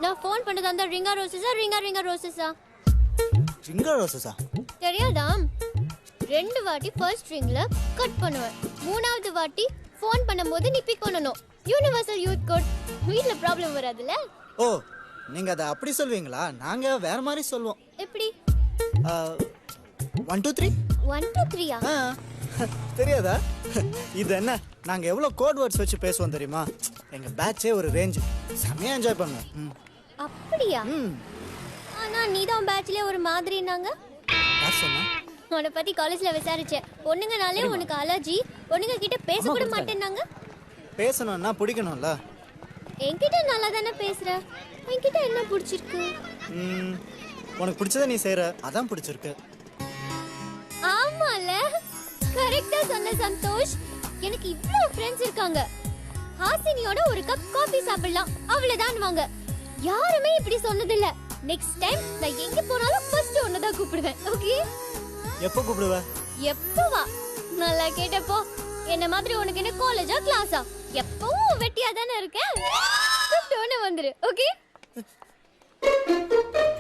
நான் ஃபோன் பண்ணது அந்த ரிங்கா ரோசஸா ரிங்கா ரோசஸா? ரிங்கா ரோசஸா? தெரியாதா? 2 வாட்டி ஃபர்ஸ்ட் ரிங்ல கட் பண்ணுவேன். 3வது வாட்டி ஃபோன் பண்ணும்போது நீ பிக் பண்ணனும். Universal youth code. வீட்ல ப்ராப்ளம் வராதுல? ஓ, நீங்க அத அப்படி சொல்வீங்களா? நாங்க வேற மாதிரி சொல்வோம். எப்படி? 1 2 3. 1 2 3யா? தெரியாதா? இது என்ன? நாங்க எவ்வளவு கோட் வேர்ட்ஸ் வச்சு பேசுவோம் தெரியுமா? எங்க பேட்சே ஒரு ரேஞ்ச். செமையா என்ஜாய் பண்ணுவோம். அப்படியா? ஆனா நீ தான் பேட்ச்ல ஒரு மாதிரினாங்க. யார் சொன்னா? உன்னை பத்தி காலேஜ்ல விசாரிச்சேன். பொண்ணுங்கனாலே உனக்கு அலர்ஜி. பொண்ணுங்க கிட்ட பேச கூட மாட்டேன்னாங்க. பேசணும்னா பிடிக்கணும்ல. என்கிட்ட நல்லா தானே பேசுற. என்கிட்ட என்ன பிடிச்சிருக்கு? உனக்கு பிடிச்சத நீ செய்யற, அதான் பிடிச்சிருக்கு. ஆமால, கரெக்ட்டா சொன்ன சந்தோஷ். எனக்கு இவ்ளோ ஃப்ரெண்ட்ஸ் இருக்காங்க. ஹாசினியோட ஒரு கப் காபி சாப்பிடலாம் அவ்வளவுதான்வாங்க. யாருமே இப்படி சொன்னதில்ல. நெக்ஸ்ட் டைம் நான் எங்க போனாலும் ஃபர்ஸ்ட் ஒன்னு தான் கூப்பிடுவேன். ஓகே? எப்போ கூப்பிடுவ? எப்பவா? நல்லா கேட்டப்போ. என்ன மாதிரி உனக்கு என்ன காலேஜா கிளாஸா? எப்பவும் வெட்டியா தானே இருக்க. கூப்பிட்டு வந்துரு. ஓகே?